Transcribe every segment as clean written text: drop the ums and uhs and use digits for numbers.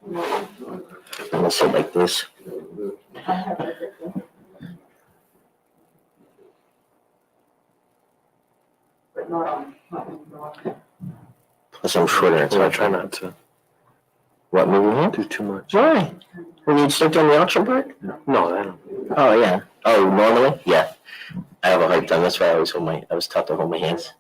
Unless it like this. But not on. Plus I'm shorter, it's So I hard. try not to What, moving here? do too much. Why? When you start doing the auction part? No, I don't. Oh, yeah. Oh, normally? Yeah. I have a hard time. That's why I was taught to hold my hands.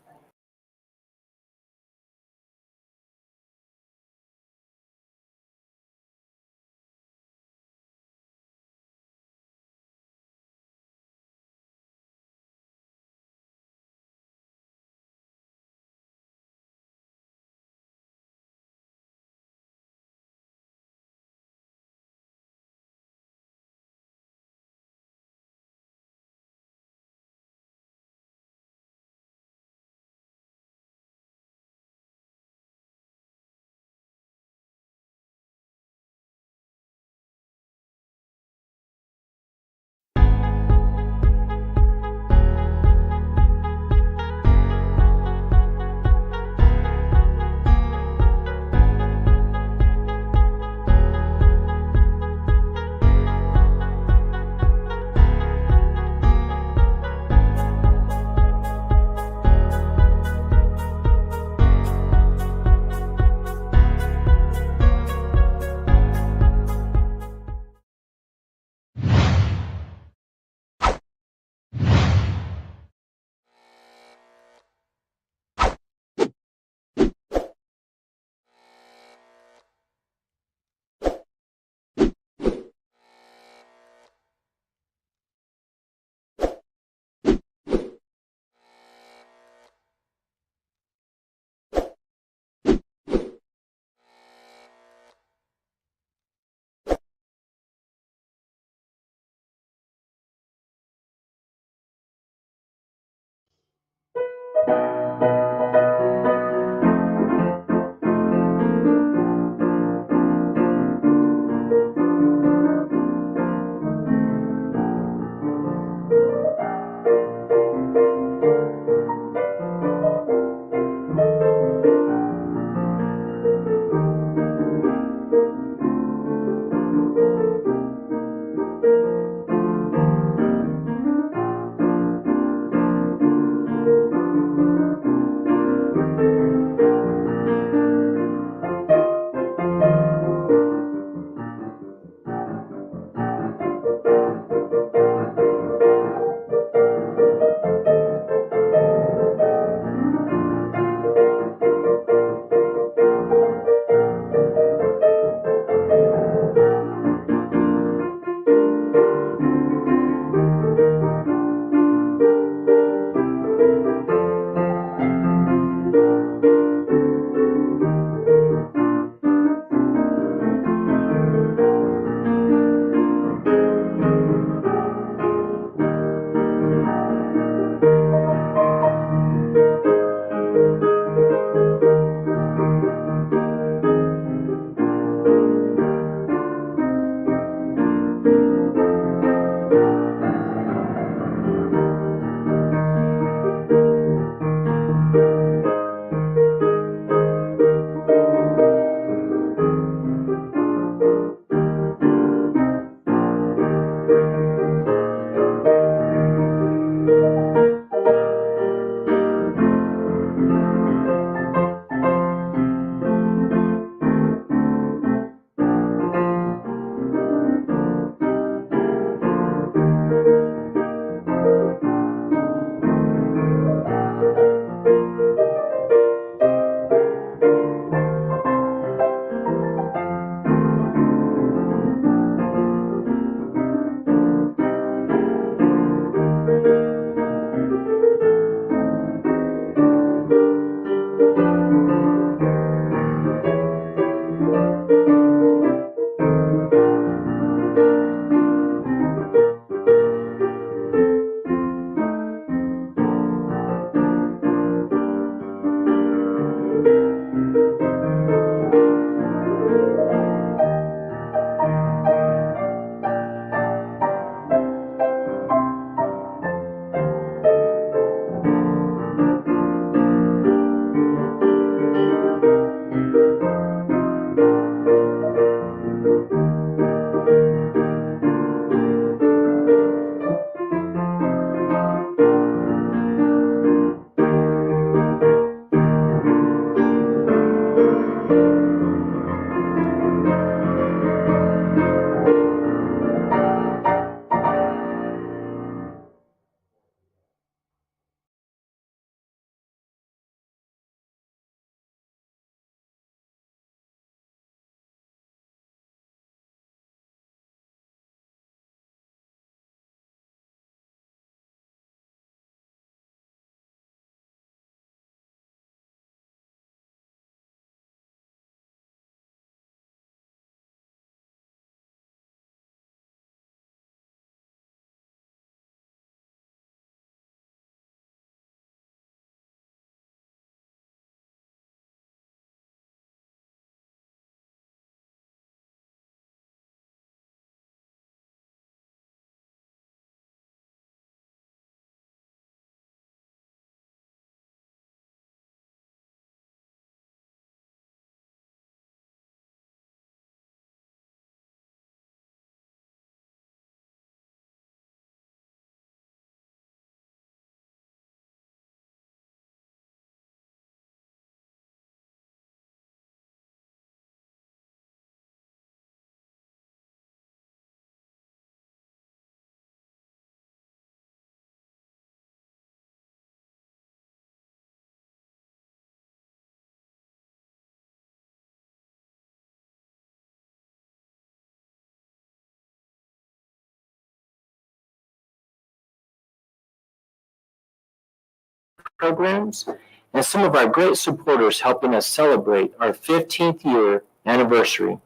programs, and some of our great supporters helping us celebrate our 15th year anniversary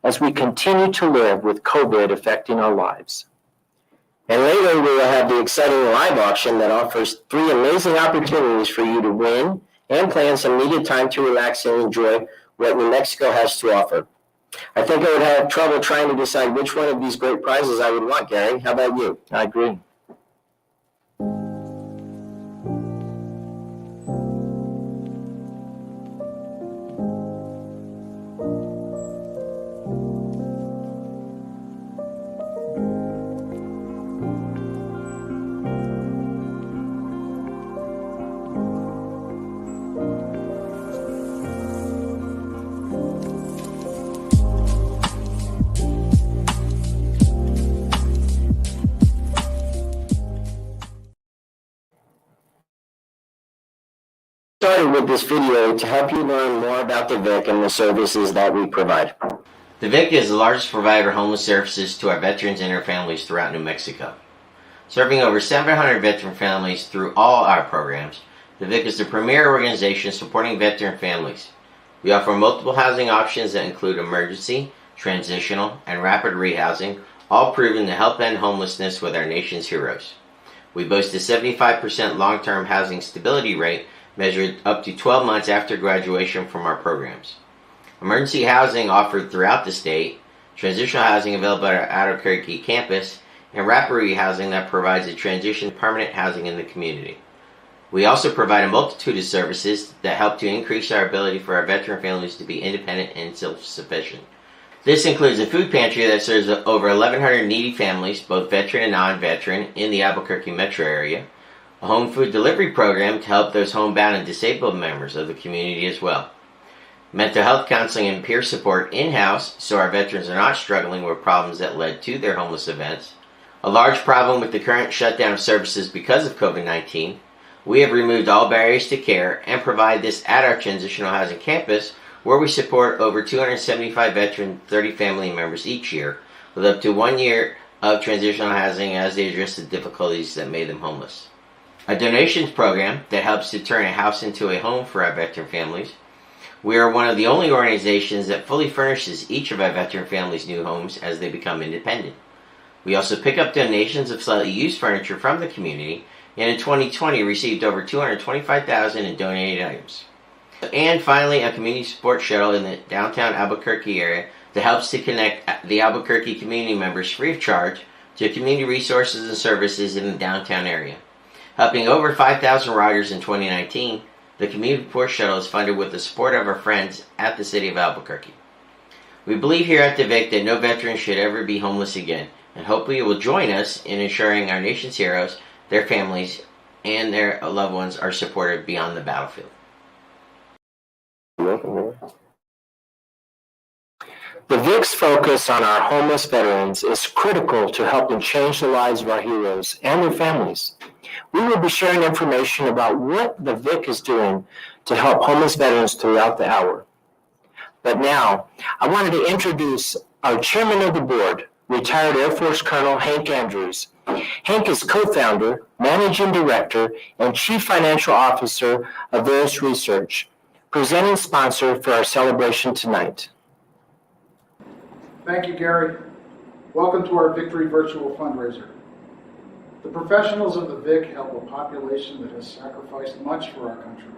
as we continue to live with COVID affecting our lives. And later, we will have the exciting live auction that offers 3 amazing opportunities for you to win and plan some needed time to relax and enjoy what New Mexico has to offer. I think I would have trouble trying to decide which one of these great prizes I would want, Gary. How about you? I agree. Started with this video to help you learn more about the VIC and the services that we provide. The VIC is the largest provider of homeless services to our veterans and their families throughout New Mexico. Serving over 700 veteran families through all our programs, the VIC is the premier organization supporting veteran families. We offer multiple housing options that include emergency, transitional, and rapid rehousing, all proven to help end homelessness with our nation's heroes. We boast a 75% long-term housing stability rate measured up to 12 months after graduation from our programs. Emergency housing offered throughout the state, transitional housing available at our Albuquerque campus, and rapid rehousing that provides a transition to permanent housing in the community. We also provide a multitude of services that help to increase our ability for our veteran families to be independent and self-sufficient. This includes a food pantry that serves over 1,100 needy families, both veteran and non-veteran, in the Albuquerque metro area, a home food delivery program to help those homebound and disabled members of the community as well, mental health counseling and peer support in-house so our veterans are not struggling with problems that led to their homeless events, a large problem with the current shutdown of services because of COVID-19. We have removed all barriers to care and provide this at our transitional housing campus, where we support over 275 veteran 30 family members each year with up to 1 year of transitional housing as they address the difficulties that made them homeless. A donations program that helps to turn a house into a home for our veteran families. We are one of the only organizations that fully furnishes each of our veteran families new homes as they become independent. We also pick up donations of slightly used furniture from the community, and in 2020 received over $225,000 in donated items. And finally, a community support shuttle in the downtown Albuquerque area that helps to connect the Albuquerque community members free of charge to community resources and services in the downtown area. Helping over 5,000 riders in 2019, the community support shuttle is funded with the support of our friends at the City of Albuquerque. We believe here at the VIC that no veteran should ever be homeless again, and hopefully you will join us in ensuring our nation's heroes, their families, and their loved ones are supported beyond the battlefield. The VIC's focus on our homeless veterans is critical to helping change the lives of our heroes and their families. We will be sharing information about what the VIC is doing to help homeless veterans throughout the hour. But now, I wanted to introduce our chairman of the board, retired Air Force Colonel Hank Andrews. Hank is co-founder, managing director, and chief financial officer of Veris Research, presenting sponsor for our celebration tonight. Thank you, Gary. Welcome to our Victory Virtual Fundraiser. The professionals of the VIC help a population that has sacrificed much for our country.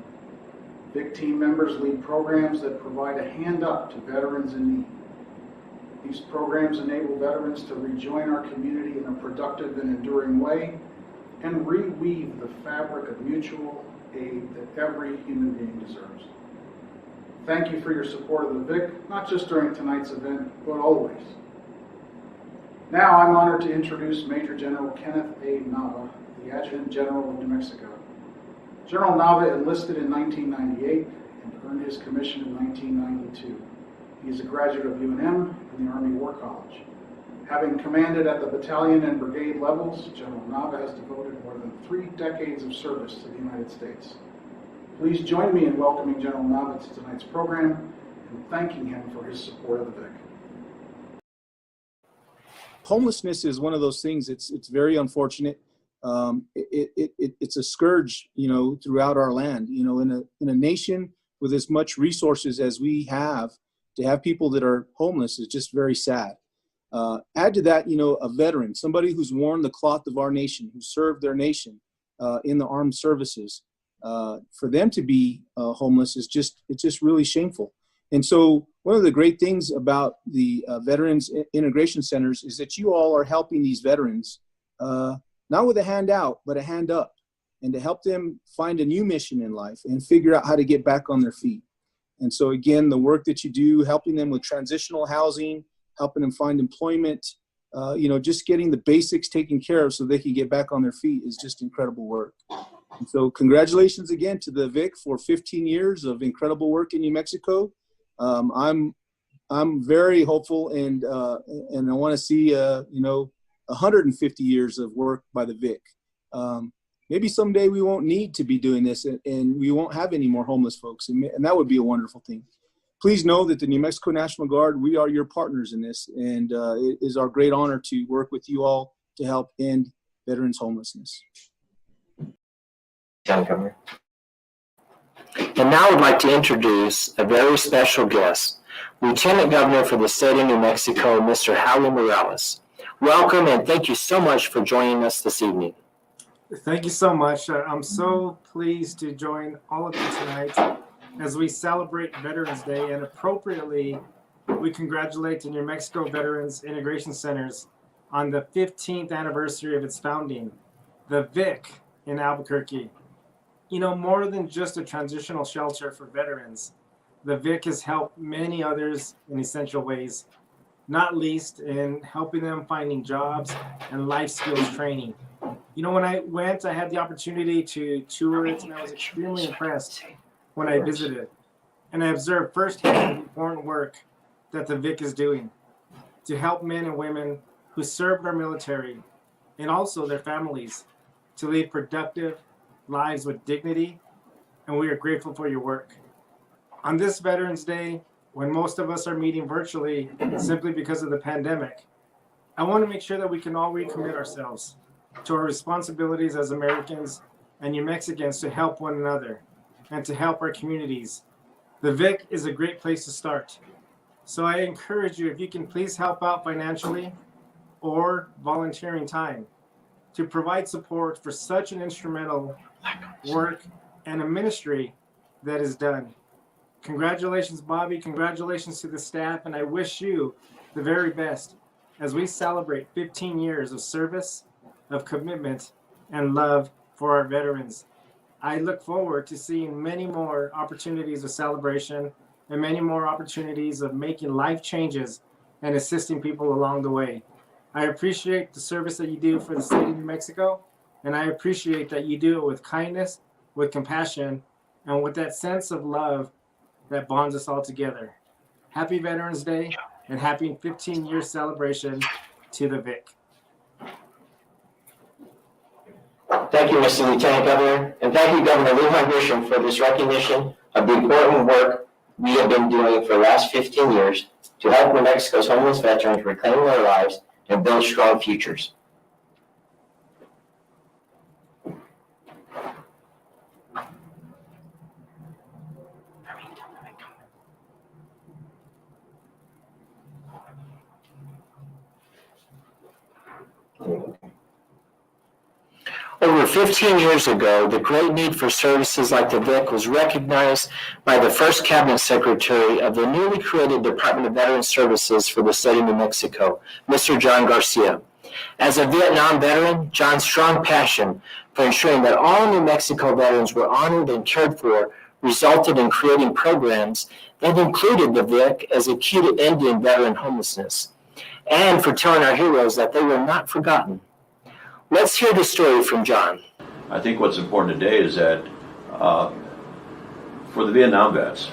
VIC team members lead programs that provide a hand up to veterans in need. These programs enable veterans to rejoin our community in a productive and enduring way and reweave the fabric of mutual aid that every human being deserves. Thank you for your support of the VIC, not just during tonight's event, but always. Now I'm honored to introduce Major General Kenneth A. Nava, the Adjutant General of New Mexico. General Nava enlisted in 1998 and earned his commission in 1992. He is a graduate of UNM and the Army War College. Having commanded at the battalion and brigade levels, General Nava has devoted more than 3 decades of service to the United States. Please join me in welcoming General Nava to tonight's program and thanking him for his support of the VIC. Homelessness is one of those things, it's very unfortunate. it's a scourge, throughout our land. In a nation with as much resources as we have, to have people that are homeless is just very sad. Add to that, a veteran, somebody who's worn the cloth of our nation, who served their nation in the armed services. For them to be homeless it's just really shameful. And so one of the great things about the Veterans Integration Centers is that you all are helping these veterans, not with a hand out, but a hand up, and to help them find a new mission in life and figure out how to get back on their feet. And so again, the work that you do, helping them with transitional housing, helping them find employment, just getting the basics taken care of so they can get back on their feet is just incredible work. And so congratulations again to the VIC for 15 years of incredible work in New Mexico. I'm very hopeful, and I want to see 150 years of work by the VIC. Maybe someday we won't need to be doing this, and we won't have any more homeless folks, and that would be a wonderful thing. Please know that the New Mexico National Guard, we are your partners in this, and it is our great honor to work with you all to help end veterans' homelessness. County Governor. And now I'd like to introduce a very special guest, Lieutenant Governor for the state of New Mexico, Mr. Howie Morales. Welcome, and thank you so much for joining us this evening. Thank you so much. I'm so pleased to join all of you tonight as we celebrate Veterans Day, and appropriately, we congratulate the New Mexico Veterans Integration Centers on the 15th anniversary of its founding, the VIC in Albuquerque. More than just a transitional shelter for veterans, the VIC has helped many others in essential ways, not least in helping them finding jobs and life skills training. When I went, I had the opportunity to tour it, and I was extremely impressed when I visited. And I observed firsthand the important work that the VIC is doing to help men and women who served our military and also their families to lead productive lives with dignity, and we are grateful for your work. On this Veterans Day, when most of us are meeting virtually simply because of the pandemic, I want to make sure that we can all recommit ourselves to our responsibilities as Americans and New Mexicans to help one another and to help our communities. The VIC is a great place to start. So I encourage you, if you can please help out financially or volunteering time to provide support for such an instrumental work and a ministry that is done. Congratulations, Bobby. Congratulations to the staff, and I wish you the very best as we celebrate 15 years of service, of commitment, and love for our veterans. I look forward to seeing many more opportunities of celebration and many more opportunities of making life changes and assisting people along the way. I appreciate the service that you do for the state of New Mexico, and I appreciate that you do it with kindness, with compassion, and with that sense of love that bonds us all together. Happy Veterans Day, and happy 15-year celebration to the VIC. Thank you, Mr. Lieutenant Governor, and thank you, Governor Lujan Grisham, for this recognition of the important work we have been doing for the last 15 years to help New Mexico's homeless veterans reclaim their lives and build strong futures. Over 15 years ago, the great need for services like the VIC was recognized by the first Cabinet Secretary of the newly created Department of Veteran Services for the state of New Mexico, Mr. John Garcia. As a Vietnam veteran, John's strong passion for ensuring that all New Mexico veterans were honored and cared for resulted in creating programs that included the VIC as a key to ending veteran homelessness, and for telling our heroes that they were not forgotten. Let's hear the story from John. I think what's important today is that for the Vietnam vets,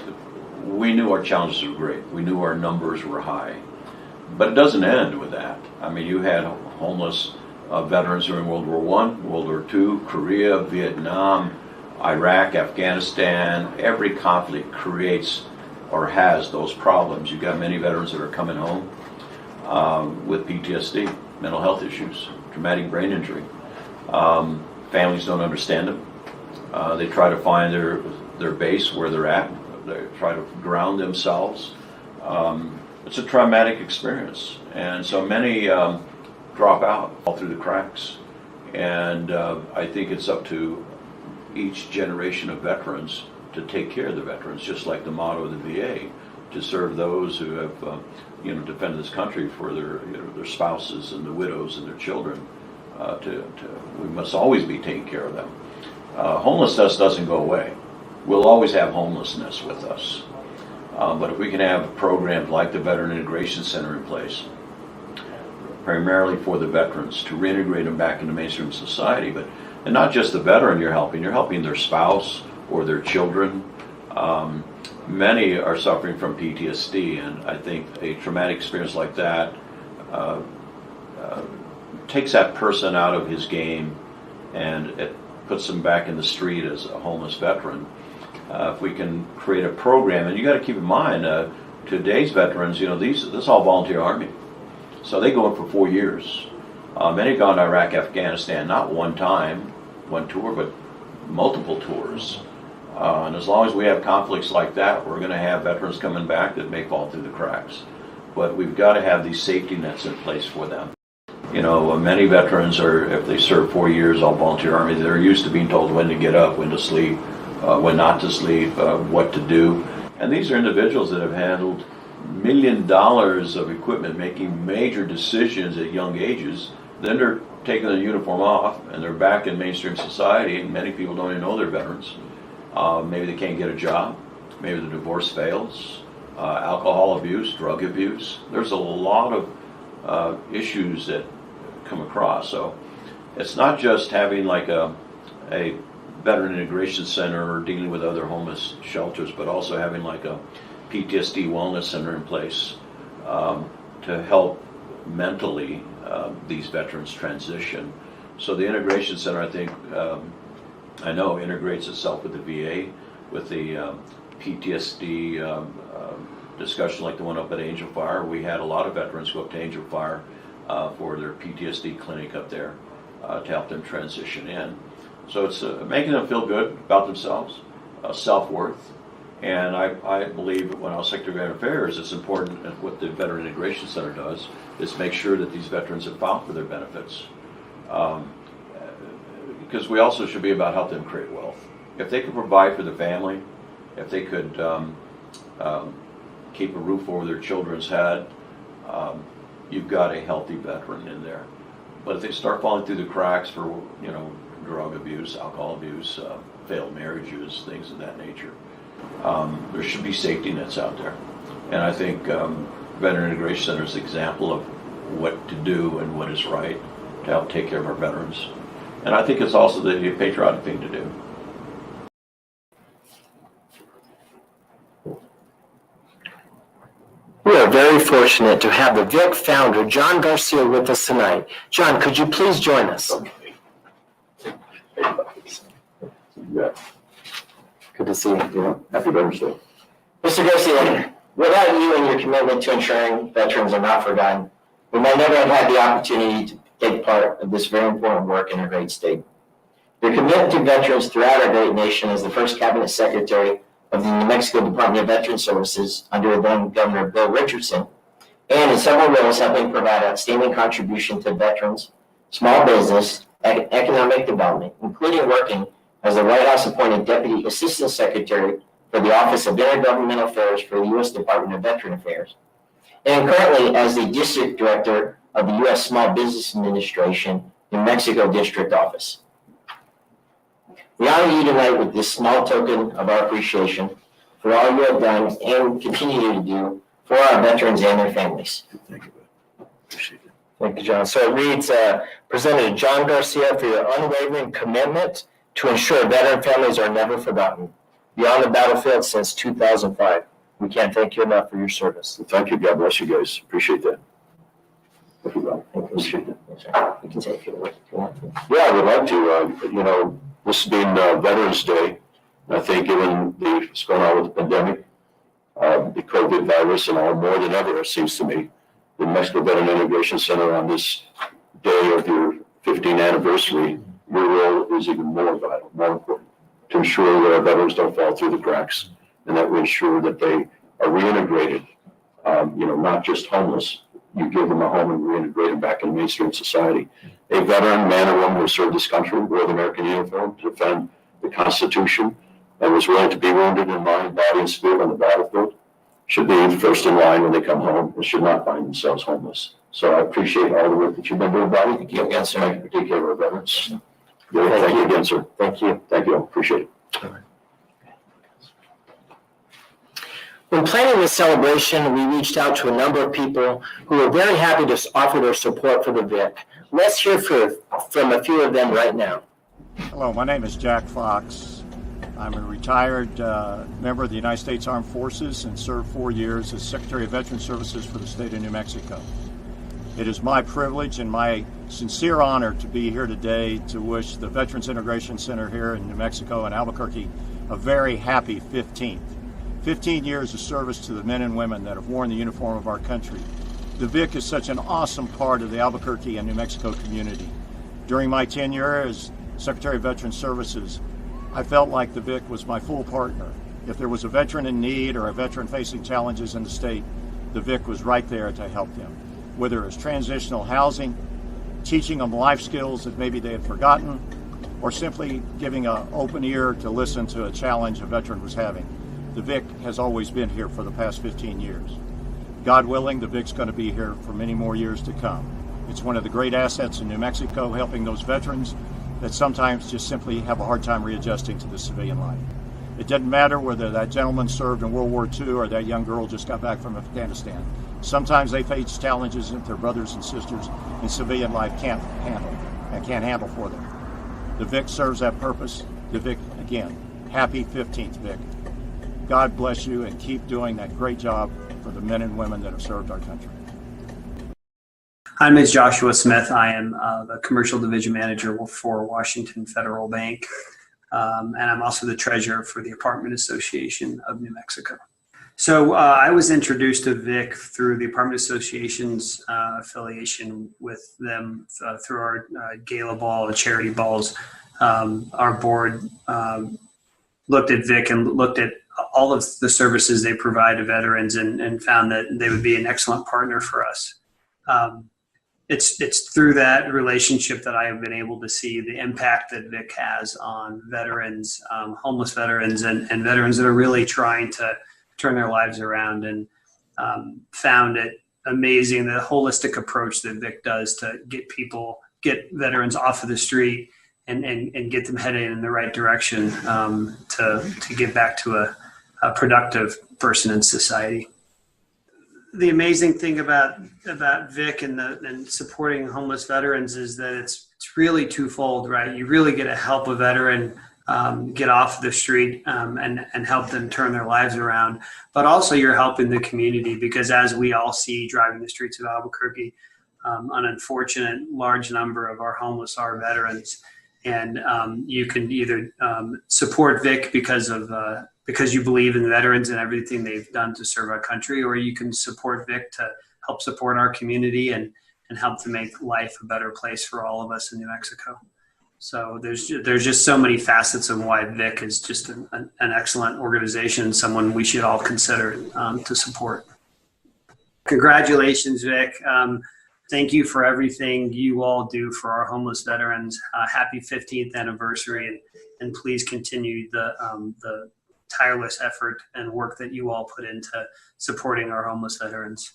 we knew our challenges were great. We knew our numbers were high. But it doesn't end with that. I mean, you had homeless veterans during World War I, World War II, Korea, Vietnam, Iraq, Afghanistan. Every conflict creates or has those problems. You've got many veterans that are coming home with PTSD, mental health issues, traumatic brain injury. Families don't understand them. They try to find their base where they're at. They try to ground themselves. It's a traumatic experience, and so many drop out, fall through the cracks. And I think it's up to each generation of veterans to take care of the veterans, just like the motto of the VA, to serve those who have defended this country for their spouses and the widows and their children. We must always be taking care of them. Homelessness doesn't go away. We'll always have homelessness with us. But if we can have programs like the Veteran Integration Center in place, primarily for the veterans, to reintegrate them back into mainstream society, and not just the veteran you're helping their spouse or their children. Many are suffering from PTSD, and I think a traumatic experience like that takes that person out of his game, and it puts them back in the street as a homeless veteran. If we can create a program, and you got to keep in mind, today's veterans, this is all volunteer army, so they go in for 4 years. Many have gone to Iraq, Afghanistan, not one time, one tour, but multiple tours. And as long as we have conflicts like that, we're going to have veterans coming back that may fall through the cracks. But we've got to have these safety nets in place for them. Many veterans if they serve 4 years, all volunteer army, they're used to being told when to get up, when to sleep, when not to sleep, what to do. And these are individuals that have handled $1 million of equipment, making major decisions at young ages. Then they're taking the uniform off and they're back in mainstream society, and many people don't even know they're veterans. Maybe they can't get a job, maybe the divorce fails, alcohol abuse, drug abuse. There's a lot of issues that come across. So it's not just having like a veteran integration center or dealing with other homeless shelters, but also having like a PTSD wellness center in place to help mentally these veterans transition. So the integration center, I think, I know integrates itself with the VA, with the PTSD discussion like the one up at Angel Fire. We had a lot of veterans go up to Angel Fire for their PTSD clinic up there to help them transition in. So it's making them feel good about themselves, self-worth. And I believe when I was Secretary of Veteran Affairs, it's important that what the Veteran Integration Center does is make sure that these veterans have filed for their benefits. Because we also should be about helping them create wealth. If they could provide for the family, if they could keep a roof over their children's head, you've got a healthy veteran in there. But if they start falling through the cracks for drug abuse, alcohol abuse, failed marriages, things of that nature, there should be safety nets out there. And I think Veteran Integration Center is an example of what to do and what is right to help take care of our veterans. And I think it's also the patriotic thing to do. We are very fortunate to have the VIC founder, John Garcia, with us tonight. John, could you please join us? Yeah. Good to see you. Happy Veterans Day. Mr. Garcia, without you and your commitment to ensuring veterans are not forgotten, we might never have had the opportunity to take part of this very important work in our great state. Your commitment to veterans throughout our great nation as the first cabinet secretary of the New Mexico Department of Veteran Services under then Governor Bill Richardson, and in several roles helping provide outstanding contribution to veterans, small business, and economic development, including working as the White House appointed Deputy Assistant Secretary for the Office of Intergovernmental Affairs for the U.S. Department of Veteran Affairs, and currently as the District Director of the U.S. Small Business Administration New Mexico District Office. We honor you tonight with this small token of our appreciation for all you have done and continue to do for our veterans and their families. Thank you. Appreciate it. Thank you, John. So it reads, presented to John Garcia for your unwavering commitment to ensure veteran families are never forgotten. Beyond the battlefield since 2005. We can't thank you enough for your service. Thank you. God bless you guys. Appreciate that. If you will. Appreciate it. Yes, sir. You can say if you want to. Yeah, I would like to. This being Veterans Day, I think given what's going on with the pandemic, the COVID virus and all, more than ever, it seems to me, the Mexico Veteran Integration Center on this day of your 15th anniversary your role is even more vital, more important, to ensure that our veterans don't fall through the cracks and that we ensure that they are reintegrated, not just homeless. You give them a home and reintegrate them back in mainstream society. A veteran, man or woman who served this country, wore the American uniform to defend the Constitution, and was willing to be wounded in mind, body, and spirit on the battlefield, should be first in line when they come home and should not find themselves homeless. So I appreciate all the work that you've been doing, Bobby. Thank you again, sir. Thank you for taking care of our veterans. Thank you again, sir. Thank you. Thank you. Appreciate it. When planning this celebration, we reached out to a number of people who were very happy to offer their support for the VIC. Let's hear from a few of them right now. Hello, my name is Jack Fox. I'm a retired member of the United States Armed Forces and served 4 years as Secretary of Veteran Services for the state of New Mexico. It is my privilege and my sincere honor to be here today to wish the Veterans Integration Center here in New Mexico and Albuquerque a very happy 15th. 15 years of service to the men and women that have worn the uniform of our country. The VIC is such an awesome part of the Albuquerque and New Mexico community. During my tenure as Secretary of Veteran Services, I felt like the VIC was my full partner. If there was a veteran in need or a veteran facing challenges in the state, the VIC was right there to help them. Whether it was transitional housing, teaching them life skills that maybe they had forgotten, or simply giving an open ear to listen to a challenge a veteran was having. The VIC has always been here for the past 15 years. God willing, the VIC's going to be here for many more years to come. It's one of the great assets in New Mexico, helping those veterans that sometimes just simply have a hard time readjusting to the civilian life. It doesn't matter whether that gentleman served in World War II or that young girl just got back from Afghanistan. Sometimes they face challenges that their brothers and sisters in civilian life can't handle for them. The VIC serves that purpose. The VIC, again, happy 15th VIC. God bless you and keep doing that great job for the men and women that have served our country. My name is Joshua Smith. I am the Commercial Division Manager for Washington Federal Bank, and I'm also the Treasurer for the Apartment Association of New Mexico. So I was introduced to VIC through the Apartment Association's affiliation with them through our gala ball and charity balls. Our board looked at VIC and looked at all of the services they provide to veterans and found that they would be an excellent partner for us. It's through that relationship that I have been able to see the impact that VIC has on veterans, homeless veterans, and veterans that are really trying to turn their lives around, and found it amazing, the holistic approach that VIC does to get veterans off of the street and get them headed in the right direction to get back to a productive person in society. The amazing thing about VIC and supporting homeless veterans is that it's really twofold, right? You really get to help a veteran get off the street and help them turn their lives around, but also you're helping the community, because as we all see driving the streets of Albuquerque, an unfortunate large number of our homeless are veterans, and you can either support VIC because you believe in the veterans and everything they've done to serve our country, or you can support VIC to help support our community and help to make life a better place for all of us in New Mexico. So there's just so many facets of why VIC is just an excellent organization, someone we should all consider to support. Congratulations, VIC. Thank you for everything you all do for our homeless veterans. Happy 15th anniversary, and please continue the tireless effort and work that you all put into supporting our homeless veterans.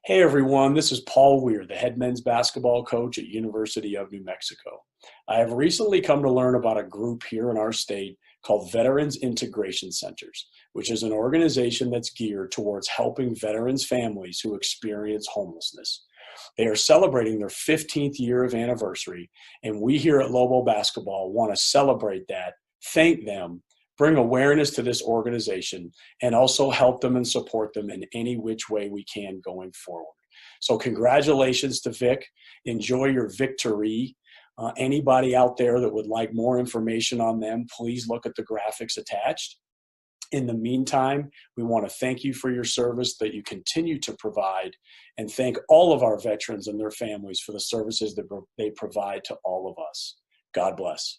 Hey everyone, this is Paul Weir, the head men's basketball coach at University of New Mexico. I have recently come to learn about a group here in our state called Veterans Integration Centers, which is an organization that's geared towards helping veterans' families who experience homelessness. They are celebrating their 15th year of anniversary, and we here at Lobo Basketball want to celebrate that, thank them, bring awareness to this organization, and also help them and support them in any which way we can going forward. So congratulations to VIC. Enjoy your VIC-tory. Anybody out there that would like more information on them, please look at the graphics attached. In the meantime, we want to thank you for your service that you continue to provide, and thank all of our veterans and their families for the services that they provide to all of us. God bless.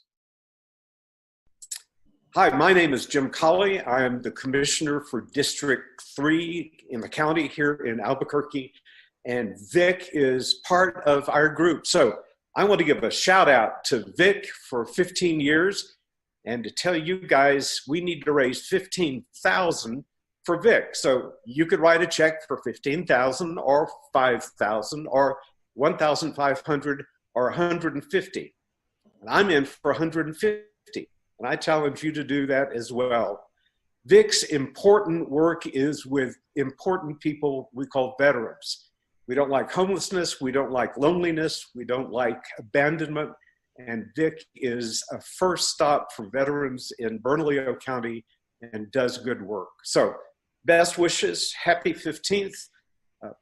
Hi, my name is Jim Colley. I am the Commissioner for District 3 in the county here in Albuquerque, and Vic is part of our group. So I want to give a shout out to Vic for 15 years and to tell you guys we need to raise $15,000 for Vic. So you could write a check for $15,000 or $5,000 or $1,500 or $150. And I'm in for $150. And I challenge you to do that as well. Vic's important work is with important people we call veterans. We don't like homelessness, we don't like loneliness, we don't like abandonment, and Vic is a first stop for veterans in Bernalillo County and does good work. So best wishes, happy 15th,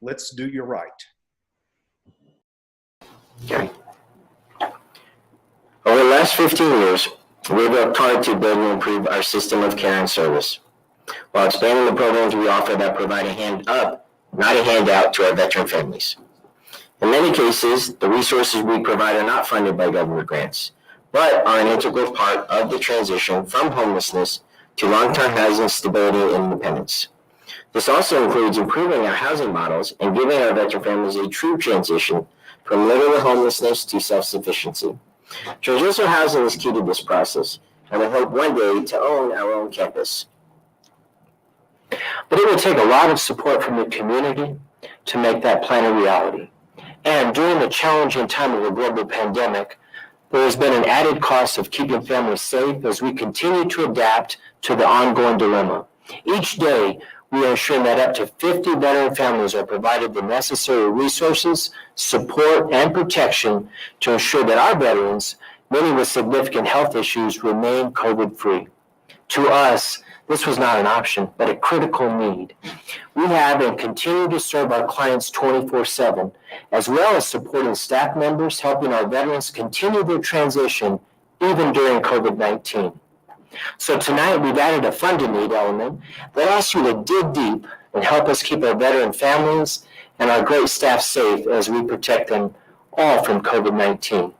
let's do you right. Okay. Over the last 15 years, we've worked hard to build and improve our system of care and service, while expanding the programs we offer that provide a hand up, not a handout, to our veteran families. In many cases, the resources we provide are not funded by government grants, but are an integral part of the transition from homelessness to long-term housing stability and independence. This also includes improving our housing models and giving our veteran families a true transition from literal homelessness to self-sufficiency. Transitional housing is key to this process, and we hope one day to own our own campus. But it will take a lot of support from the community to make that plan a reality. And during the challenging time of the global pandemic, there has been an added cost of keeping families safe as we continue to adapt to the ongoing dilemma. Each day, we are ensuring that up to 50 veteran families are provided the necessary resources, support, and protection to ensure that our veterans, many with significant health issues, remain COVID-free. To us, this was not an option, but a critical need. We have and continue to serve our clients 24/7, as well as supporting staff members, helping our veterans continue their transition even during COVID-19. So tonight we've added a funding need element that asks you to dig deep and help us keep our veteran families and our great staff safe as we protect them all from COVID-19.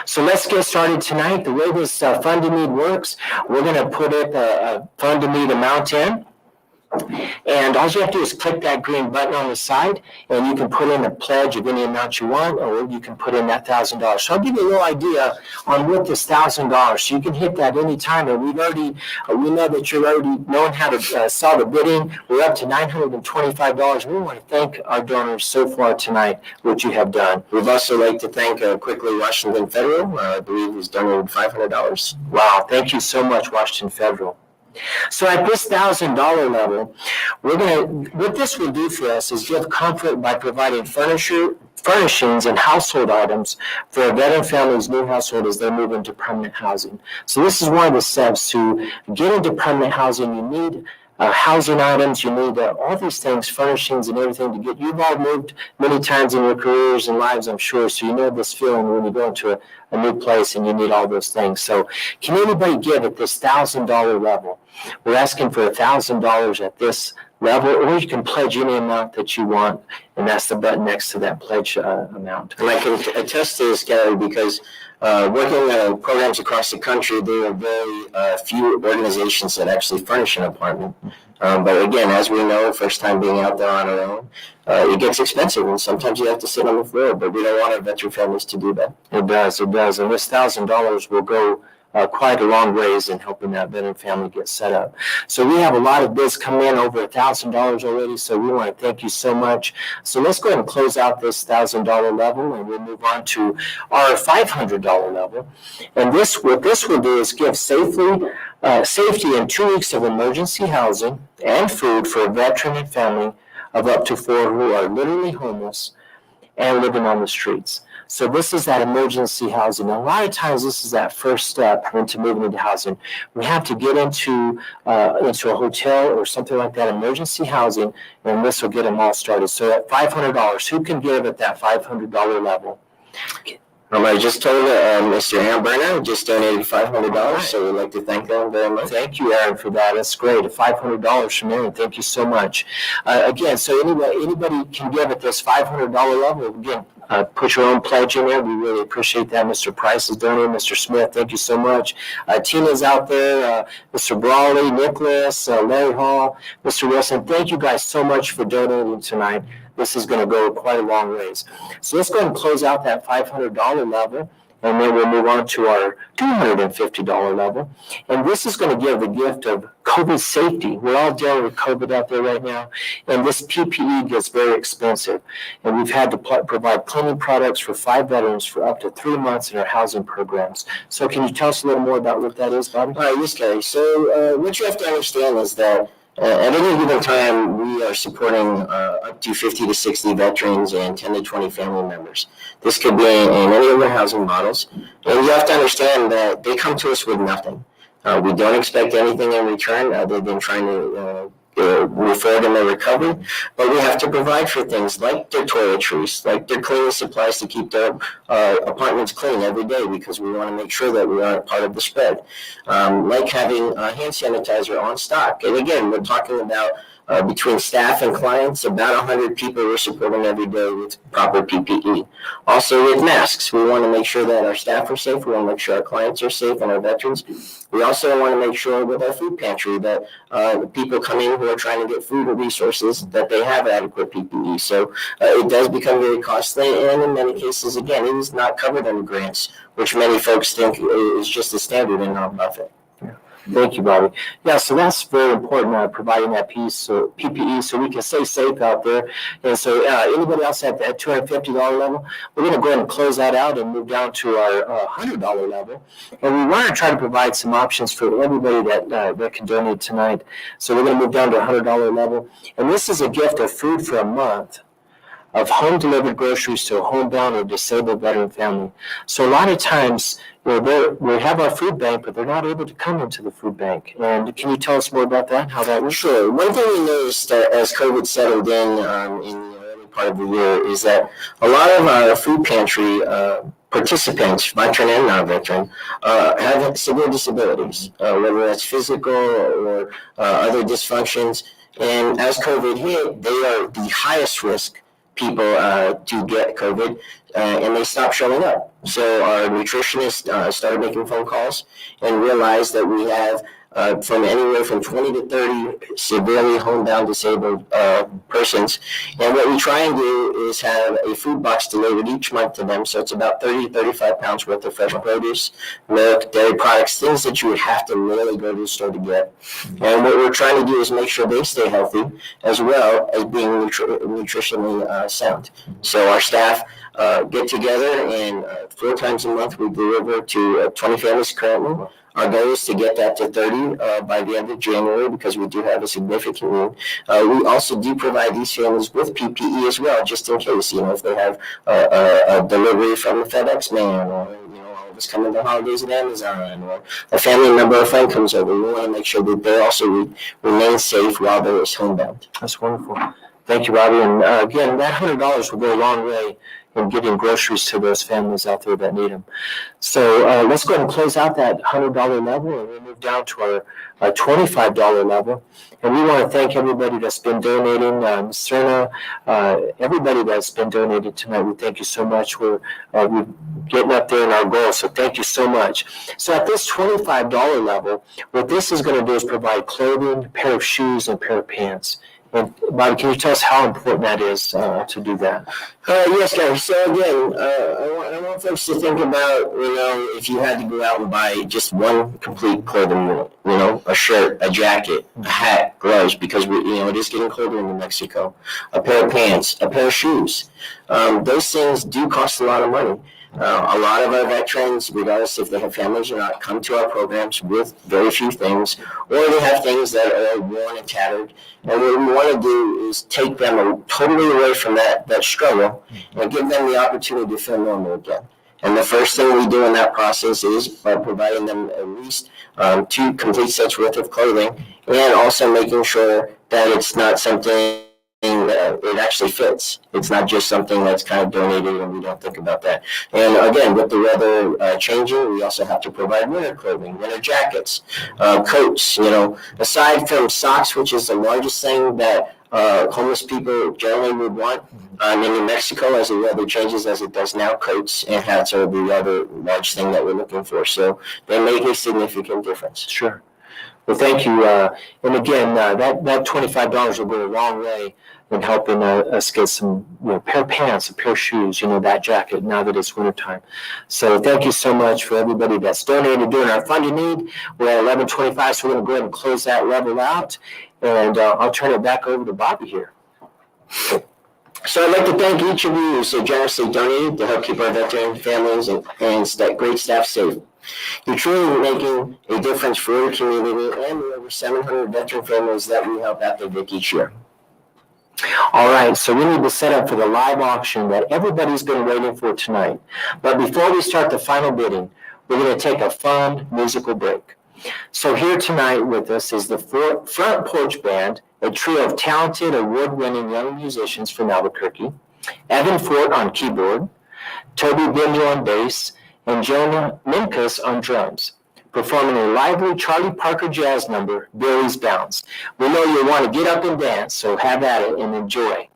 So let's get started tonight. The way this funding need works, we're going to put a funding need amount in. And all you have to do is click that green button on the side, and you can put in a pledge of any amount you want, or you can put in that $1,000. So I'll give you a little idea on what this $1,000. So you can hit that anytime, and we know that you're already knowing how to sell the bidding. We're up to $925. We want to thank our donors so far tonight, what you have done. We'd also like to thank quickly Washington Federal. I believe has donated $500. Wow, thank you so much, Washington Federal. So at this $1,000 level, what this will do for us is give comfort by providing furnishings and household items for a veteran family's new household as they move into permanent housing. So this is one of the steps to get into permanent housing. You need housing items, you need all these things, furnishings and everything to get. You've all moved many times in your careers and lives, I'm sure, so you know this feeling when you go into a new place and you need all those things. So can anybody give at this $1,000 level? We're asking for $1,000 at this level, or you can pledge any amount that you want, and that's the button next to that pledge amount. And I can attest to this, Gary, because working programs across the country, there are very few organizations that actually furnish an apartment. But again, as we know, first time being out there on our own, it gets expensive, and sometimes you have to sit on the floor, but we don't want our veteran families to do that. It does. And this $1,000 will go quite a long ways in helping that veteran family get set up. So we have a lot of bids come in, over $1,000 already, so we want to thank you so much. So let's go ahead and close out this $1,000 level, and we'll move on to our $500 level. And what this will do is give safety in 2 weeks of emergency housing and food for a veteran and family of up to 4 who are literally homeless and living on the streets. So this is that emergency housing. And a lot of times this is that first step into moving into housing. We have to get into a hotel or something like that, emergency housing, and this will get them all started. So at $500, who can give at that $500 level? I just told Mr. Aaron Brenner just donated $500, so we'd like to thank them very much. Thank you, Aaron, for that. That's great. $500 from Aaron. Thank you so much. Again, so anybody can give at this $500 level. Again, put your own pledge in there. We really appreciate that. Mr. Price is donating. Mr. Smith, thank you so much. Tina's out there. Mr. Brawley, Nicholas, Larry Hall, Mr. Wilson, thank you guys so much for donating tonight. This is going to go quite a long ways. So let's go ahead and close out that $500 level, and then we'll move on to our $250 level. And this is going to give the gift of COVID safety. We're all dealing with COVID out there right now, and this PPE gets very expensive. And we've had to provide cleaning products for 5 veterans for up to 3 months in our housing programs. So can you tell us a little more about what that is, Bobby? Yes, Gary. So what you have to understand is that at any given time, we are supporting up to 50 to 60 veterans and 10 to 20 family members. This could be in any of our housing models. And you have to understand that they come to us with nothing. We don't expect anything in return other than trying to move forward in their recovery. But we have to provide for things like their toiletries, like their cleaning supplies to keep their apartments clean every day, because we want to make sure that we aren't part of the spread. Like having hand sanitizer on stock. And again, we're talking about between staff and clients, about 100 people we're supporting every day with proper PPE. Also with masks, we want to make sure that our staff are safe. We want to make sure our clients are safe and our veterans. We also want to make sure with our food pantry that the people coming who are trying to get food or resources, that they have adequate PPE. So it does become very costly, and in many cases, again, it is not covered under grants, which many folks think is just a standard in nonprofit. Thank you, Bobby. Yeah, so that's very important, providing that piece, so PPE, so we can stay safe out there. And so anybody else at that $250 level, we're going to go ahead and close that out and move down to our $100 level. And we want to try to provide some options for everybody that can donate tonight. So we're going to move down to a $100 level. And this is a gift of food for a month of home-delivered groceries to a homebound or disabled veteran family. So a lot of times, we have our food bank, but they're not able to come into the food bank. And can you tell us more about that, how that works? Sure. One thing we noticed as COVID settled in the early part of the year is that a lot of our food pantry participants, veteran and non-veteran, have severe disabilities, whether that's physical or other dysfunctions. And as COVID hit, they are the highest risk people to get COVID, and they stopped showing up. So our nutritionist started making phone calls and realized that we have from anywhere from 20 to 30 severely homebound disabled persons. And what we try and do is have a food box delivered each month to them. So it's about 30 to 35 pounds worth of fresh produce, milk, dairy products, things that you would have to literally go to the store to get. And what we're trying to do is make sure they stay healthy as well as being nutritionally sound. So our staff get together, and 4 times a month we deliver to 20 families currently. Our goal is to get that to 30 by the end of January, because we do have a significant need. We also do provide these families with PPE as well, just in case, if they have a delivery from the FedEx man, or all of us coming to holidays at Amazon, or a family member or friend comes over. We want to make sure that they also remain safe while they're homebound. That's wonderful. Thank you, Robbie. And again, that $100 will go a long way in getting groceries to those families out there that need them. So let's go ahead and close out that $100 level, and we'll move down to our $25 level. And we want to thank everybody that's been donating, Cerna, everybody that's been donated tonight. We thank you so much. We're getting up there in our goal, so thank you so much. So at this $25 level, what this is going to do is provide clothing, a pair of shoes, and a pair of pants. And Bobby, can you tell us how important that is to do that? Yes, Gary. So again, I want folks to think about, if you had to go out and buy just one complete clothing unit, a shirt, a jacket, a hat, gloves, because it is getting colder in New Mexico, a pair of pants, a pair of shoes. Those things do cost a lot of money. A lot of our veterans, regardless if they have families or not, come to our programs with very few things, or they have things that are worn and tattered. And what we want to do is take them totally away from that struggle and give them the opportunity to feel normal again. And the first thing we do in that process is by providing them at least 2 complete sets worth of clothing, and also making sure that it's not something it actually fits. It's not just something that's kind of donated and we don't think about that. And again, with the weather changing, we also have to provide winter clothing, winter jackets, coats. Aside from socks, which is the largest thing that homeless people generally would want. In New Mexico, as the weather changes, as it does now, coats and hats are the other large thing that we're looking for. So they make a significant difference. Sure. Well, thank you. And again, that $25 will go a long way in helping us get some pair of pants, a pair of shoes, that jacket now that it's wintertime. So thank you so much for everybody that's donated during our funding need. We're at 11:25, so we're going to go ahead and close that level out. And I'll turn it back over to Bobby here. So I'd like to thank each of you who so generously donated to help keep our veteran families and great staff safe. You're truly making a difference for your community and the over 700 veteran families that we help at the VIC each year. All right, so we need to set up for the live auction that everybody's been waiting for tonight. But before we start the final bidding, we're going to take a fun musical break. So here tonight with us is the Front Porch Band, a trio of talented, award-winning young musicians from Albuquerque, Evan Fort on keyboard, Toby Bimbo on bass, and Jonah Minkus on drums, performing a lively Charlie Parker jazz number, Billy's Bounce. We know you'll want to get up and dance, so have at it and enjoy.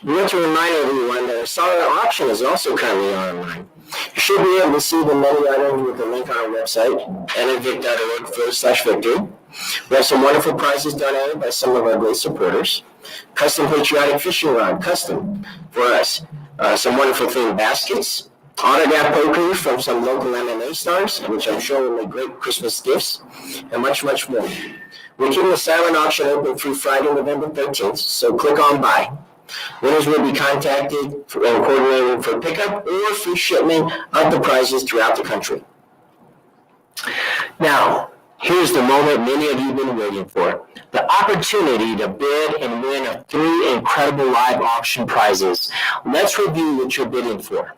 We want to remind everyone that our silent auction is also currently online. You should be able to see the menu items with the link on our website, entervic.org/victory. We have some wonderful prizes donated by some of our great supporters. Custom patriotic fishing rod, custom for us. Some wonderful themed baskets. Autograph poker from some local MMA stars, which I'm sure will make great Christmas gifts, and much, much more. We're keeping the silent auction open through Friday, November 13th, so click on by. Winners will be contacted and coordinated for pickup or free shipment of the prizes throughout the country. Now, here's the moment many of you have been waiting for. The opportunity to bid and win 3 incredible live auction prizes. Let's review what you're bidding for.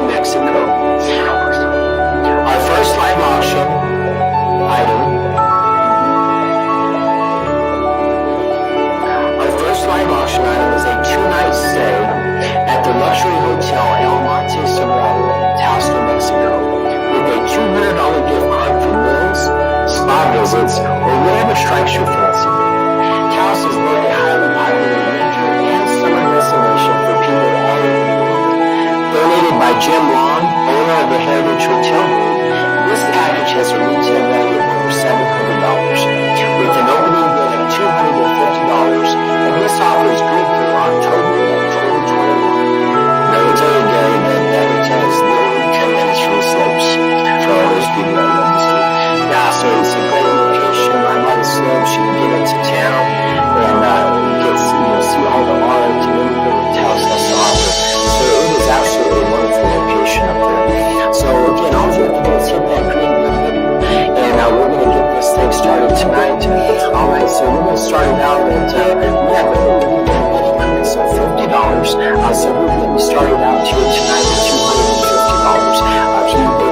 Mexico. Our first live auction item. Our first live auction item is a 2-night stay at the luxury hotel El Monte Sagrado, Taos, New Mexico, with a $200 gift card for meals, spa visits, or whatever strikes your fancy. Taos is very highly popular winter and summer destination for people all over the world. Donated by Jim Long, owner of the Heritage Hotel Group, this package has a retail value of over $700, with an opening bid of $250, and this offer is good through October of 2021. Now, I'll tell you, Gary, that hotel is literally 10 minutes from the slopes for all those people that love the slope. Yeah, so it's a great location right by the slopes. You can get into town and get see all the art and everything that Taos has to offer. So it is absolutely a wonderful location up there. So again, all you have to do is hit that green button, and we're going to get this thing started tonight. All right, so we're going to start it out at we have so $50. So we're going to be started out here tonight at $250.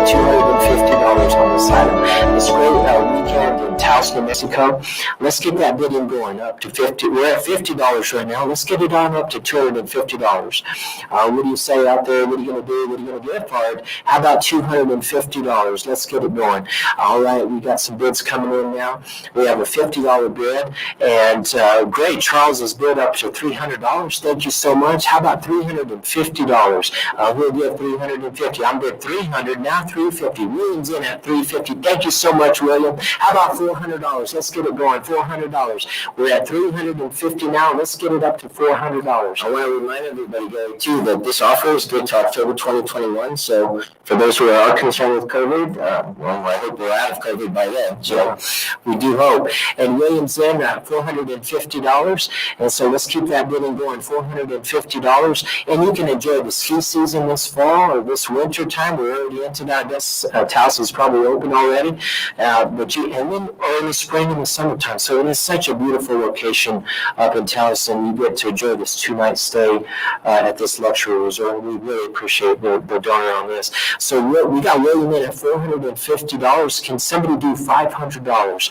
$250 on this item. This great weekend in Taos, New Mexico. Let's get that bidding going up to $50. We're at $50 right now. Let's get it on up to $250. What do you say out there? What are you going to do? What are you going to get for it? How about $250? Let's get it going. All right, we got some bids coming in now. We have a $50 bid, and great. Charles has bid up to $300. Thank you so much. How about $350? We'll give $350. I'm bid $300 now. $350. William's in at $350. Thank you so much, William. How about $400? Let's get it going. $400. We're at $350 now. Let's get it up to $400. I want to remind everybody, Gary, too, that this offer is good to October 2021. So for those who are concerned with COVID, well, I hope we're out of COVID by then. So we do hope. And William's in at $450. And so let's keep that bidding going. $450. And you can enjoy the ski season this fall or this winter time. We're already into that. This Taos is probably open already, and then in the spring and the summertime. So it is such a beautiful location up in Taos, and you get to enjoy this 2-night stay at this luxury resort. We really appreciate the donor on this. So we got William in at $450. Can somebody do $500?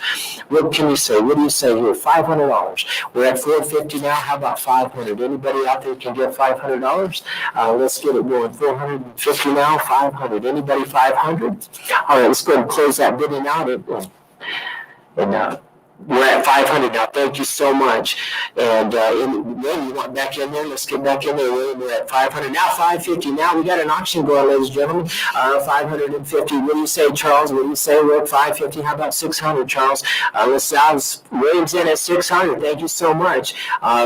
What can you say? What do you say here? $500. We're at $450 now. How about $500? Anybody out there can get $500? Let's get it going. $450 now. $500. Anybody 500? All right, let's go ahead and close that bidding out. And we're at $500 now. Thank you so much. And when you want back in there, let's get back in there. We're at $500 now. $550 now. We got an auction going, ladies and gentlemen. $550. What do you say, Charles? What do you say? We're at $550. How about $600, Charles? Williams in at $600. Thank you so much,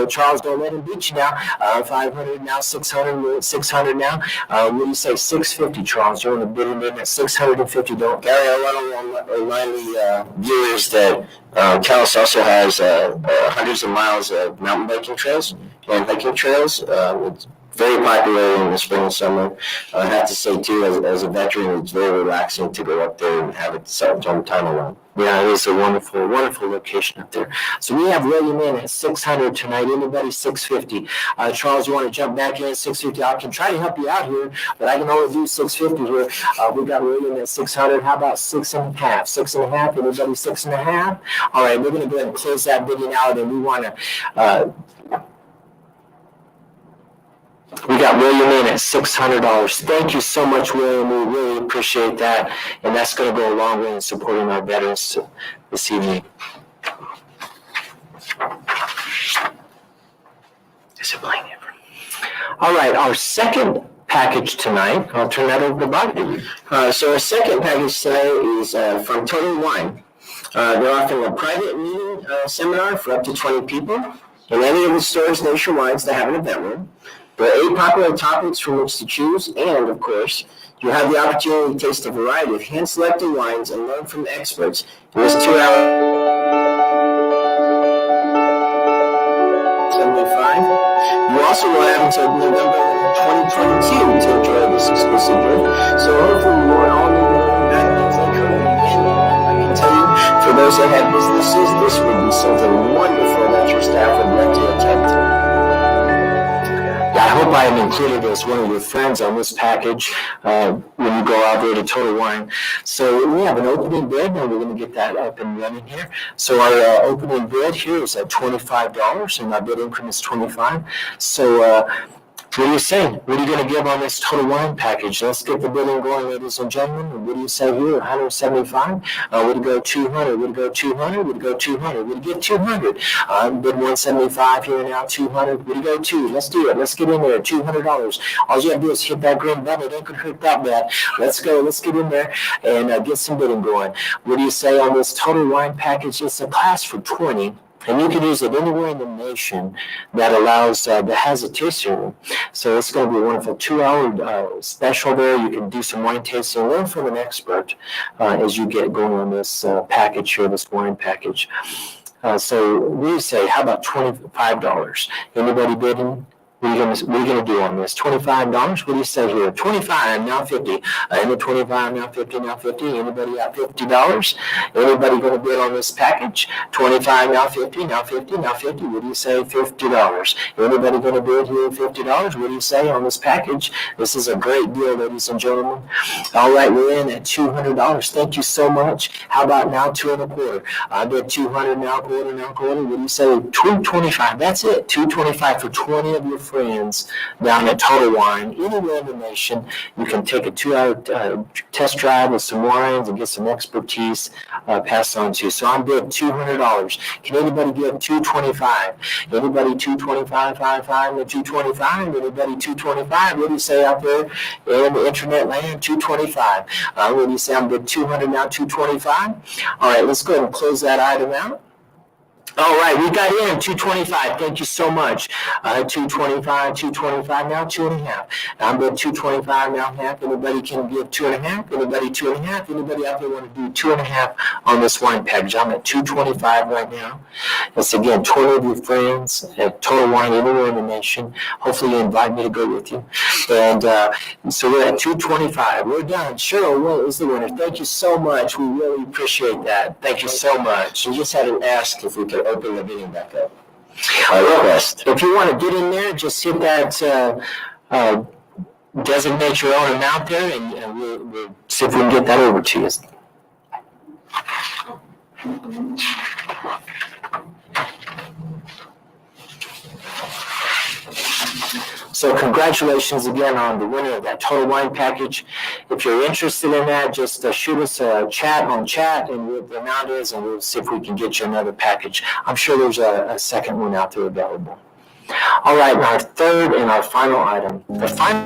Charles. Don't let him beat you now. $500 now. $600. We're at $600 now. What do you say? $650, Charles. You want to bid him in at $650? Don't. Gary, I want to remind the viewers that Taos also has hundreds of miles of mountain biking trails and hiking trails. It's very popular in the spring and summer. I have to say, too, as a veteran, it's very relaxing to go up there and have it some time alone. Yeah, it is a wonderful, wonderful location up there. So we have William in at $600 tonight. Anybody $650? Charles, you want to jump back in at $650? I can try to help you out here, but I can only do $650 here. We got William at $600. How about $6.50? $6.50? Anybody $6.50? All right, we're going to go ahead and close that bidding out, and we want to. We got William in at $600. Thank you so much, William. We really appreciate that. And that's going to go a long way in supporting our veterans this evening. Is it playing? All right, our second package tonight, I'll turn that over to Bobby. So our second package today is from Total Wine. They're offering a private meeting seminar for up to 20 people in any of the stores nationwide that have an event room. There are 8 popular topics from which to choose, and, of course, you have the opportunity to taste a variety of hand-selected wines and learn from experts in this 2-hour You also will have until November 2022 to enjoy this exclusive gift. So hopefully you won't all need to look back things like her. And I can tell you, for those that have businesses, this would be something wonderful that your staff would like to attempt. Yeah, I hope I have included as one of your friends on this package when you go out there to Total Wine. So we have an opening bid, and we're going to get that up and running here. So our opening bid here is at $25, and our bid increment is $25. So what do you say? What are you going to give on this Total Wine package? Let's get the bidding going, ladies and gentlemen. What do you say here? 175? Would it go 200? Would it go 200? Would it go 200? Would it get 200? Bid 175 here now, 200. Would it go 2? Let's do it. Let's get in there. $200. All you have to do is hit that green button. It ain't going to hurt that bad. Let's go. Let's get in there and get some bidding going. What do you say on this Total Wine package? It's a class for 20. And you can use it anywhere in the nation that allows, that has a tasting room. So it's going to be a wonderful 2-hour special there. You can do some wine tasting, learn from an expert as you get going on this package here, this wine package. So we say, how about $25? Anybody bidding? What are you gonna do on this? $25? What do you say here? 25, now 50. And the 25, now 50, now 50. Anybody at $50? Anybody gonna bid on this package? 25, now 50, now 50, now 50. What do you say? $50. Anybody gonna bid here $50? What do you say on this package? This is a great deal, ladies and gentlemen. All right, we're in at $200. Thank you so much. How about now 2 1/4? I bid 200, now quarter, now quarter. What do you say? $225. That's it. $225 for 20 of your friends down at Total Wine, anywhere in the nation. You can take a 2-hour test drive with some wines and get some expertise passed on to you. So I'm bid $200. Can anybody give $225? Anybody $225, 55, or $225? Anybody $225? What do you say out there in the internet land? $225. What do you say? I'm bid $200 now, $225. All right, let's go ahead and close that item out. All right, we got in $225. Thank you so much. $225 now, 2.5. I'm bid $225 now, half. Anybody can give 2.5? Anybody 2.5? Anybody out there want to do 2.5 on this wine package? I'm at $225 right now. That's again 20 of your friends at Total Wine anywhere in the nation. Hopefully you invite me to go with you. And so we're at $225. We're done. Cheryl Will is the winner. Thank you so much. We really appreciate that. Thank you so much. You just had to ask if we could open the bidding back up. Request. If you want to get in there, just hit that designate your own amount there, and we'll see if we can get that over to you. So congratulations again on the winner of that Total Wine package. If you're interested in that, just shoot us a chat on chat and what the amount is, and we'll see if we can get you another package. I'm sure there's a second one out there available. All right, our third and our final item. The final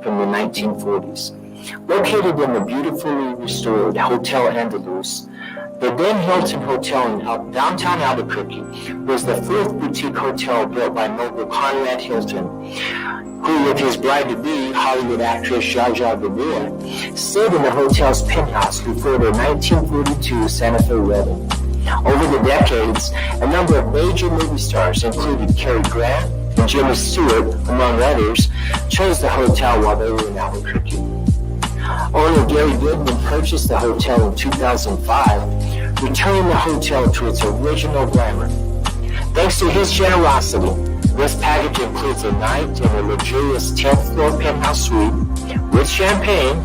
from the 1940s. Located in the beautifully restored Hotel Andalus, the then Hilton Hotel in downtown Albuquerque was the fourth boutique hotel built by noble Conrad Hilton, who, with his bride-to-be, Hollywood actress Zsa Zsa Gabor, stayed in the hotel's penthouse before their 1942 Santa Fe wedding. Over the decades, a number of major movie stars, including Cary Grant and Jimmy Stewart, among others, chose the hotel while they were in Albuquerque. Owner Gary Goodman purchased the hotel in 2005, returning the hotel to its original glamour. Thanks to his generosity, this package includes a night in a luxurious 10th floor penthouse suite with champagne,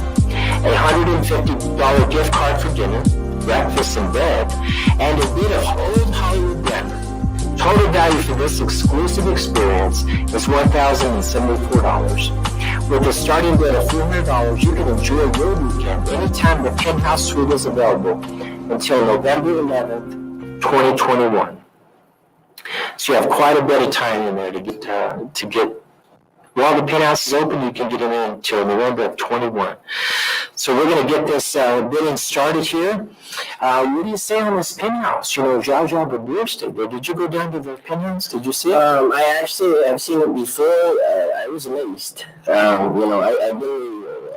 a $150 gift card for dinner, breakfast and bed, and a bit of old Hollywood glamour. Total value for this exclusive experience is $1,074. With a starting bid of $400, you can enjoy your weekend anytime the penthouse suite is available until November 11th, 2021. So you have quite a bit of time in there to get while the penthouse is open. You can get in there until November of 21. So we're going to get this bidding started here. What do you say on this penthouse? You know, Zsa Zsa Gabor stayed there. Did you go down to the penthouse? Did you see it? I actually have seen it before. I was amazed. I really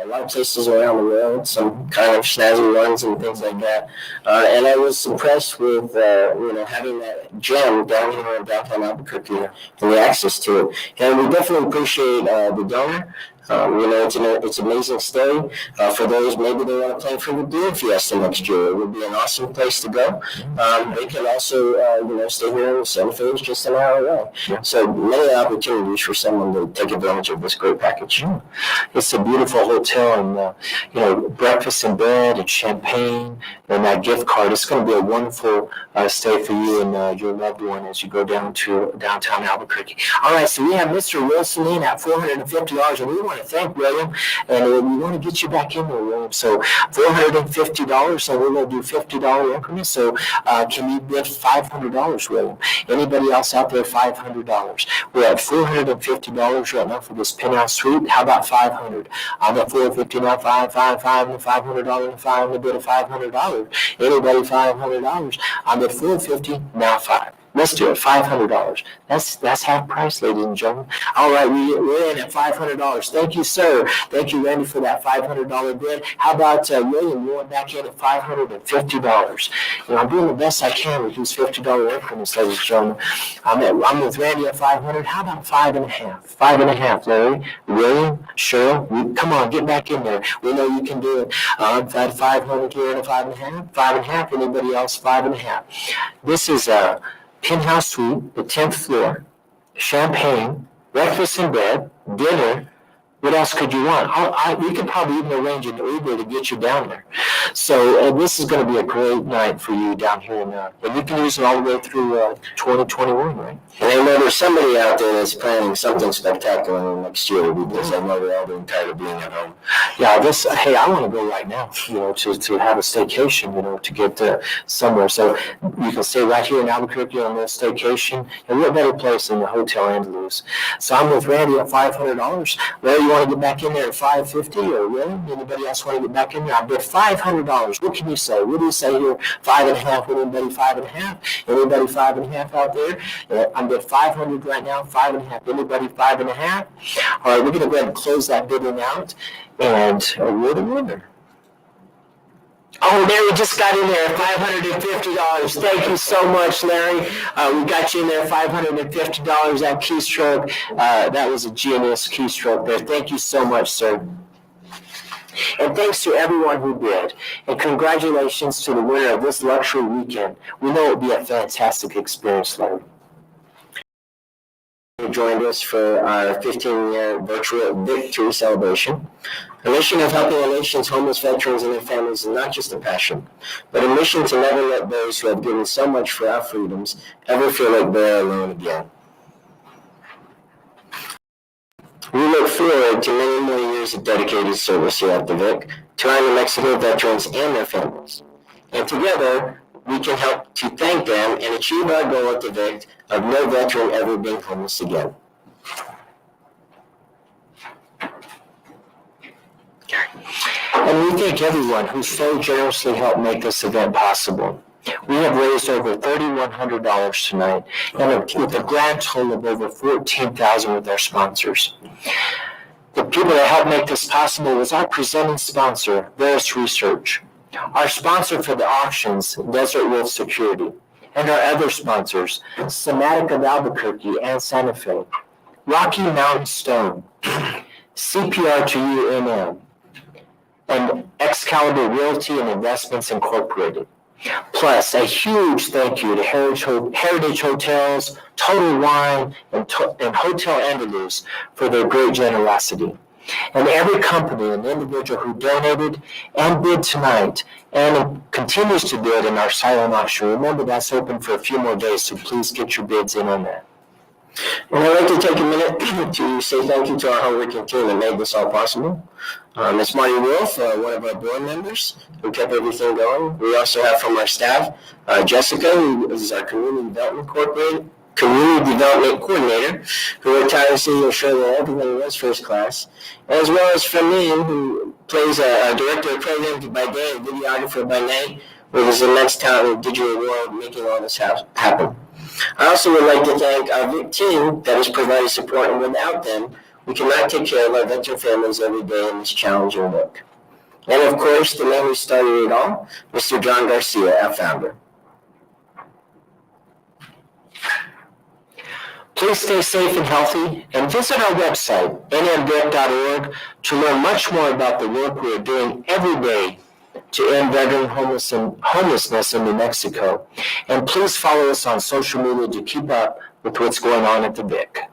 lot of places around the world, some kind of snazzy ones and things like that. And I was impressed with, having that gem down here in downtown Albuquerque and the access to it. And we definitely appreciate the donor. It's an amazing stay. For those, maybe they want to plan for the Beer Fiesta next year. It would be an awesome place to go. They can also, stay here in Santa Fe, just an hour away. So many opportunities for someone to take advantage of this great package. It's a beautiful hotel, and breakfast in bed and champagne and that gift card. It's going to be a wonderful stay for you and your loved one as you go down to downtown Albuquerque. All right, so we have Mr. Wilson in at $450, and we want to thank William, and we want to get you back in there, William. So $450, so we're going to do $50 increments. So can you bid $500, William? Anybody else out there, $500? We're at $450 right now for this penthouse suite. How about $500? I'm at $450 now, $555, and $500, and $500, a bid of $500. Anybody $500? I'm at $450 now, $500. Let's do it, $500. That's half price, ladies and gentlemen. All right, we're in at $500. Thank you, sir. Thank you, Randy, for that $500 bid. How about William? We're back in at $550. I'm doing the best I can with these $50 increments, ladies and gentlemen. I'm with Randy at $500. How about $5.5? $5.5, Larry, William, Cheryl. Come on, get back in there. We know you can do it. I've had $500 here and a $5.5. $5.5. Anybody else? $5.5. This is a penthouse suite, the 10th floor, champagne, breakfast in bed, dinner. What else could you want? We could probably even arrange an Uber to get you down there. So this is going to be a great night for you down here, and you can use it all the way through 2021, right? And I know there's somebody out there that's planning something spectacular next year because I know they're all getting tired of being at home. Yeah, hey, I want to go right now, to have a staycation, to get somewhere. So you can stay right here in Albuquerque on this staycation, and what better place than the Hotel Andaluz. So I'm with Randy at $500. Larry, you want to get back in there at $550, or William? Anybody else want to get back in there? I bid $500. What can you say? What do you say here? $5.5. Anybody $5.5? Anybody $5.5 out there? I'm bid $500 right now. $5.5. Anybody $5.5? All right, we're going to go ahead and close that bidding out and award a winner. Oh, Larry just got in there, $550. Thank you so much, Larry. We got you in there, $550, that keystroke. That was a genius keystroke there. Thank you so much, sir. And thanks to everyone who bid. And congratulations to the winner of this luxury weekend. We know it will be a fantastic experience, Larry. Who joined us for our 15-year virtual VIC-tory celebration. A mission of helping our nation's homeless veterans and their families is not just a passion, but a mission to never let those who have given so much for our freedoms ever feel like they're alone again. We look forward to many more years of dedicated service here at the VIC to our New Mexico veterans and their families. And together, we can help to thank them and achieve our goal at the VIC of no veteran ever being homeless again. And we thank everyone who so generously helped make this event possible. We have raised over $3,100 tonight, and with a grand total of over $14,000 with our sponsors. The people that helped make this possible was our presenting sponsor, Veris Research, our sponsor for the auctions, Desert Wolf Security, and our other sponsors, Somatic of Albuquerque and Santa Fe, Rocky Mountain Stone, CPR to UNM, and Excalibur Realty and Investments Incorporated. Plus, a huge thank you to Heritage Hotels, Total Wine, and Hotel Andaluz for their great generosity. And every company and individual who donated and bid tonight and continues to bid in our silent auction. Remember, that's open for a few more days, so please get your bids in on that. And I'd like to take a minute to say thank you to our hardworking team that made this all possible. Ms. Marty Wolf, one of our board members, who kept everything going. We also have from our staff, Jessica, who is our Community Development Coordinator, who worked tirelessly to ensure that everything was first class, as well as from me, who plays a director of programs by day and videographer by night, with his immense talent in digital world, making all this happen. I also would like to thank our VIC team that has provided support, and without them, we cannot take care of our veteran families every day in this challenging work. And of course, the man who started it all, Mr. John Garcia, our founder. Please stay safe and healthy and visit our website, nmvic.org, to learn much more about the work we are doing every day to end veteran homelessness in New Mexico. And please follow us on social media to keep up with what's going on at the VIC.